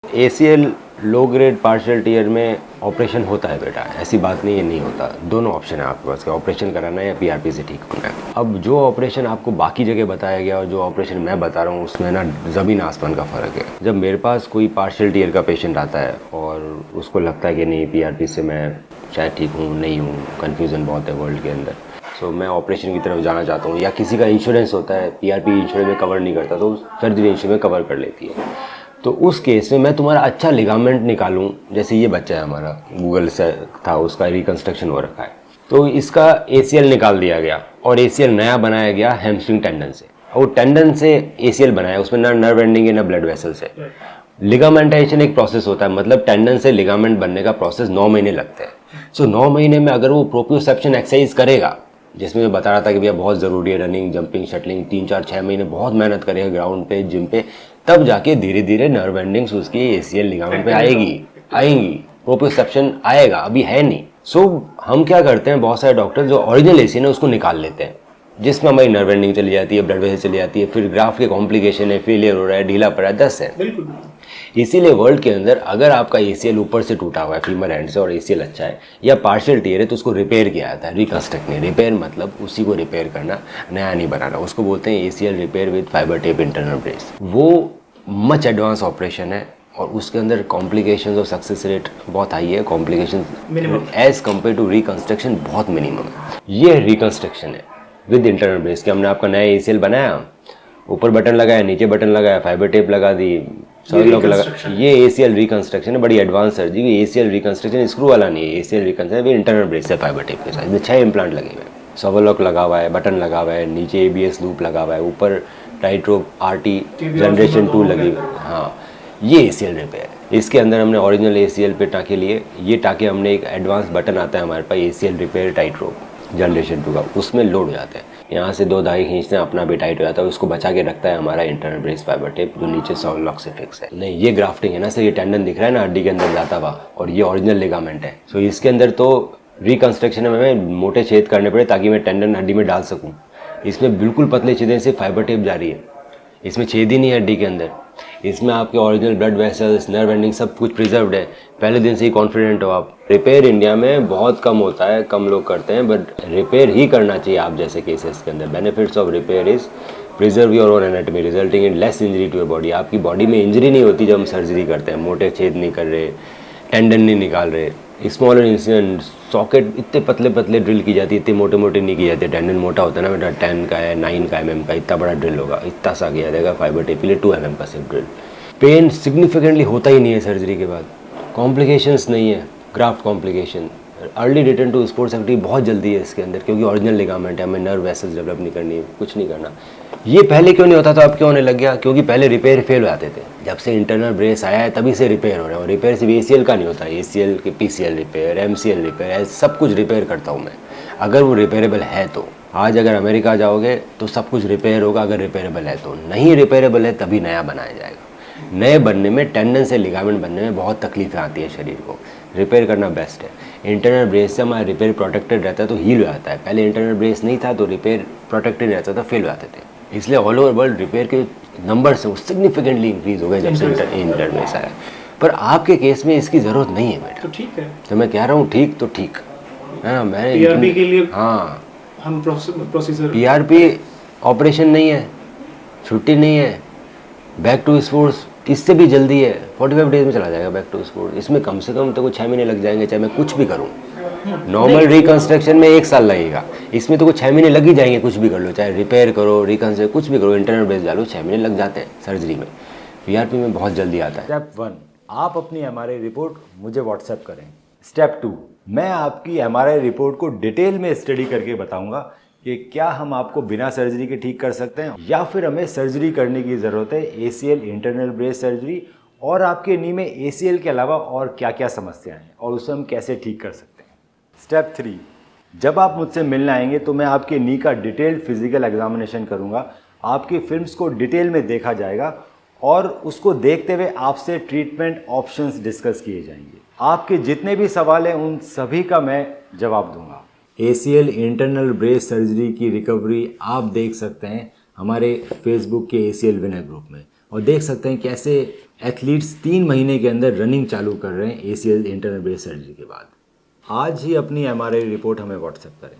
ACL low grade partial tier में operation होता है बेटा, ऐसी बात नहीं है नहीं होता। दोनों ऑप्शन है आपके पास, ऑपरेशन कराना है या PRP से ठीक होना है। अब जो ऑपरेशन आपको बाकी जगह बताया गया और जो ऑपरेशन मैं बता रहा हूँ उसमें ना ज़मीन आसमान का फ़र्क है। जब मेरे पास कोई पार्शियल टीयर का पेशेंट आता है और उसको लगता है कि नहीं PRP से मैं शायद ठीक हूँ नहीं हूँ, कन्फ्यूज़न बहुत है वर्ल्ड के अंदर, तो मैं ऑपरेशन की तरफ जाना चाहता हूँ, या किसी का इंश्योरेंस होता है PRP इंश्योरेंस में कवर नहीं करता तो सर्जरी इंश्योरेंस में कवर कर लेती है, तो उस केस में मैं तुम्हारा अच्छा लिगामेंट निकालूं। जैसे ये बच्चा है हमारा, गूगल से था, उसका रिकंस्ट्रक्शन हो रखा है, तो इसका ACL निकाल दिया गया और ACL नया बनाया गया हैमस्ट्रिंग टेंडन से। और टेंडन से ACL बनाया, उसमें ना नर्व एंडिंग है ना ब्लड वेसल्स है। लिगामेंटेशन एक प्रोसेस होता है, मतलब टेंडन से लिगामेंट बनने का प्रोसेस 9 महीने लगते हैं। सो 9 महीने में अगर वो प्रोप्रियोसेप्शन एक्सरसाइज करेगा, जिसमें मैं बता रहा था कि भैया बहुत ज़रूरी है, रनिंग जंपिंग शटलिंग 3-4-6 महीने बहुत मेहनत करेगा ग्राउंड पे जिम पे, तब जाके धीरे धीरे नर्व एंडिंग्स उसकी ACL लिगामेंट पे आएंगी प्रोप्रियोसेप्शन आएगा, अभी है नहीं। सो हम क्या करते हैं, बहुत सारे डॉक्टर जो ओरिजिनल ACL है उसको निकाल लेते हैं, जिसमें हमारी नर्व एंडिंग चली जाती है, ब्लड वेसल चली जाती है, फिर ग्राफ के कॉम्प्लिकेशन है, फेलियर हो रहा है, ढीला पड़ा है, 10 है। इसीलिए वर्ल्ड के अंदर अगर आपका ACL ऊपर से टूटा हुआ है फीमर एंड से और ACL अच्छा है या पार्शियल टीयर है तो उसको रिपेयर किया जाता है, रिकंस्ट्रक्ट नहीं। रिपेयर मतलब उसी को रिपेयर करना, नया नहीं बनाना, उसको बोलते हैं ACL repair with fibre tape internal brace. वो मच एडवांस ऑपरेशन है और उसके अंदर कॉम्प्लिकेशंस और सक्सेस रेट बहुत हाई है, complication as compare to reconstruction बहुत मिनिमम है। ये रिकंस्ट्रक्शन है विद इंटरनल ब्रेस कि हमने आपका नया ACL बनाया, ऊपर बटन लगाया, नीचे बटन लगाया, फाइबर टेप लगा दी, लॉक लगा, ये ACL रिकंस्ट्रक्शन है, बड़ी advance surgery. ACL reconstruction screw वाला नहीं है, ACL रिकंस्ट्रक्शन इंटरनल ब्रेस है फाइबर टेप के साथ। इसमें 6 इम्प्लांट लगे हुए हैं, सॉवरलॉक लगा हुआ है, बटन लगा हुआ है, नीचे ABS लूप लगा हुआ है, ऊपर टाइट रोप RT जनरेशन 2 लगी हुई है। हाँ, ये ACL रिपेयर है। इसके अंदर हमने ओरिजिनल ACL पे टाँके लिए, ये टाँके हमने एक एडवांस बटन आता है हमारे पास ACL रिपेयर टाइट रोप जनरेशन 2 का, उसमें लोड हो जाते हैं, यहाँ से 2 धागे खींचते हैं, अपना भी टाइट हो जाता है, उसको बचा के रखता है हमारा इंटरनल ब्रेस फाइबर टेप जो नीचे सॉवरलॉक से फिक्स है। नहीं, ये ग्राफ्टिंग है ना सर, ये टेंडन दिख रहा है ना हड्डी के अंदर जाता हुआ, और ये ओरिजिनल लिगामेंट है। सो इसके अंदर तो रिकंस्ट्रक्शन में हमें मोटे छेद करने पड़े ताकि मैं टेंडन हड्डी में डाल सकूँ। इसमें बिल्कुल पतले छेद से फाइबर टेप जा रही है, इसमें छेद ही नहीं है हड्डी के अंदर। इसमें आपके original blood vessels, nerve ending सब कुछ प्रिजर्व्ड है। पहले दिन से ही कॉन्फिडेंट हो आप। रिपेयर इंडिया में बहुत कम होता है, कम लोग करते हैं, बट रिपेयर ही करना चाहिए आप जैसे केसेस के अंदर। Benefits of repair is preserve your own anatomy resulting in less injury to your body. आपकी बॉडी में इंजरी नहीं होती जब हम सर्जरी करते हैं, मोटे छेद नहीं कर रहे, टेंडन नहीं निकाल रहे, स्मॉलर इंसिडेंट, सॉकेट इतने पतले पतले ड्रिल की जाती है, इतने मोटे मोटे नहीं की जाती। टेंडन मोटा होता है ना बेटा, 10 का है, 9 का mm का, इतना बड़ा ड्रिल होगा, इतना सा किया जाएगा फाइबर टेप के लिए 2 mm का सिर्फ ड्रिल। पेन सिग्निफिकेंटली होता ही नहीं है सर्जरी के बाद, कॉम्प्लिकेशंस नहीं है, graft complication, early return to sports activity बहुत जल्दी है इसके अंदर, क्योंकि ओरिजिनल लिगामेंट है, हमें नर्व वेसल्स डेवलप नहीं करनी है, कुछ नहीं करना। ये पहले क्यों नहीं होता था, अब क्यों होने लग गया? क्योंकि पहले रिपेयर फेल हो जाते थे। जब से इंटरनल ब्रेस आया है तभी से रिपेयर हो रहे हैं, और रिपेयर सिर्फ ACL का नहीं होता है, ACL के PCL रिपेयर, MCL रिपेयर, सब कुछ रिपेयर करता हूँ मैं, अगर वो रिपेयरेबल है तो। आज अगर अमेरिका जाओगे तो सब कुछ रिपेयर होगा अगर रिपेयरेबल है तो, नहीं रिपेयरेबल है तभी नया बनाया जाएगा। नए बनने में, टेंडन से लिगामेंट बनने में बहुत तकलीफें आती है शरीर को, रिपेयर करना बेस्ट है। इंटरनल ब्रेस से हमारा रिपेयर प्रोटेक्टेड रहता है तो हील हो जाता है। पहले इंटरनल ब्रेस नहीं था तो रिपेयर प्रोटेक्टेड रहता था, फेल हो जाते थे। इसलिए ऑल ओवर वर्ल्ड रिपेयर के नंबर से सिग्निफिकेंटली इंक्रीज हो गए जब से इंटरनल ब्रेस आया। पर आपके केस में इसकी ज़रूरत नहीं है बेटा, तो ठीक है, तो मैं कह रहा हूँ ठीक तो ठीक है ना। मैं PRP के लिए हाँ, हम प्रोसीजर PRP ऑपरेशन नहीं है, छुट्टी नहीं है, बैक टू स्पोर्ट्स इससे भी जल्दी है, 45 डेज में चला जाएगा बैक टू स्पोर्ट्स। इसमें कम से कम तो 6 महीने लग जाएंगे, चाहे मैं कुछ भी करूँ। नॉर्मल रिकंस्ट्रक्शन में 1 साल लगेगा, इसमें तो 6 महीने लग ही जाएंगे, कुछ भी कर लो, चाहे रिपेयर करो, रिकंस्ट्रक्ट कुछ भी करो, इंटरनल ब्रेस डालो, 6 महीने लग जाते हैं सर्जरी में। PRP में बहुत जल्दी आता है। स्टेप 1, आप अपनी MRI रिपोर्ट मुझे व्हाट्सएप करें। स्टेप 2, मैं आपकी MRI रिपोर्ट को डिटेल में स्टडी करके बताऊंगा कि क्या हम आपको बिना सर्जरी के ठीक कर सकते हैं या फिर हमें सर्जरी करने की ज़रूरत है, ACL इंटरनल ब्रेस सर्जरी, और आपके नी में ACL के अलावा और क्या क्या समस्याएं हैं और उसे हम कैसे ठीक कर सकते हैं। स्टेप 3, जब आप मुझसे मिलने आएंगे तो मैं आपके नी का डिटेल्ड फिजिकल एग्जामिनेशन करूंगा, आपकी फिल्म्स को डिटेल में देखा जाएगा और उसको देखते हुए आपसे ट्रीटमेंट ऑप्शंस डिस्कस किए जाएंगे। आपके जितने भी सवाल हैं उन सभी का मैं जवाब दूंगा। ACL इंटरनल ब्रेस सर्जरी की रिकवरी आप देख सकते हैं हमारे फेसबुक के ACL विनर ग्रुप में। और देख सकते हैं कैसे एथलीट्स 3 महीने के अंदर रनिंग चालू कर रहे हैं ACL इंटरनल ब्रेस सर्जरी के बाद। आज ही अपनी MRI रिपोर्ट हमें व्हाट्सएप करें।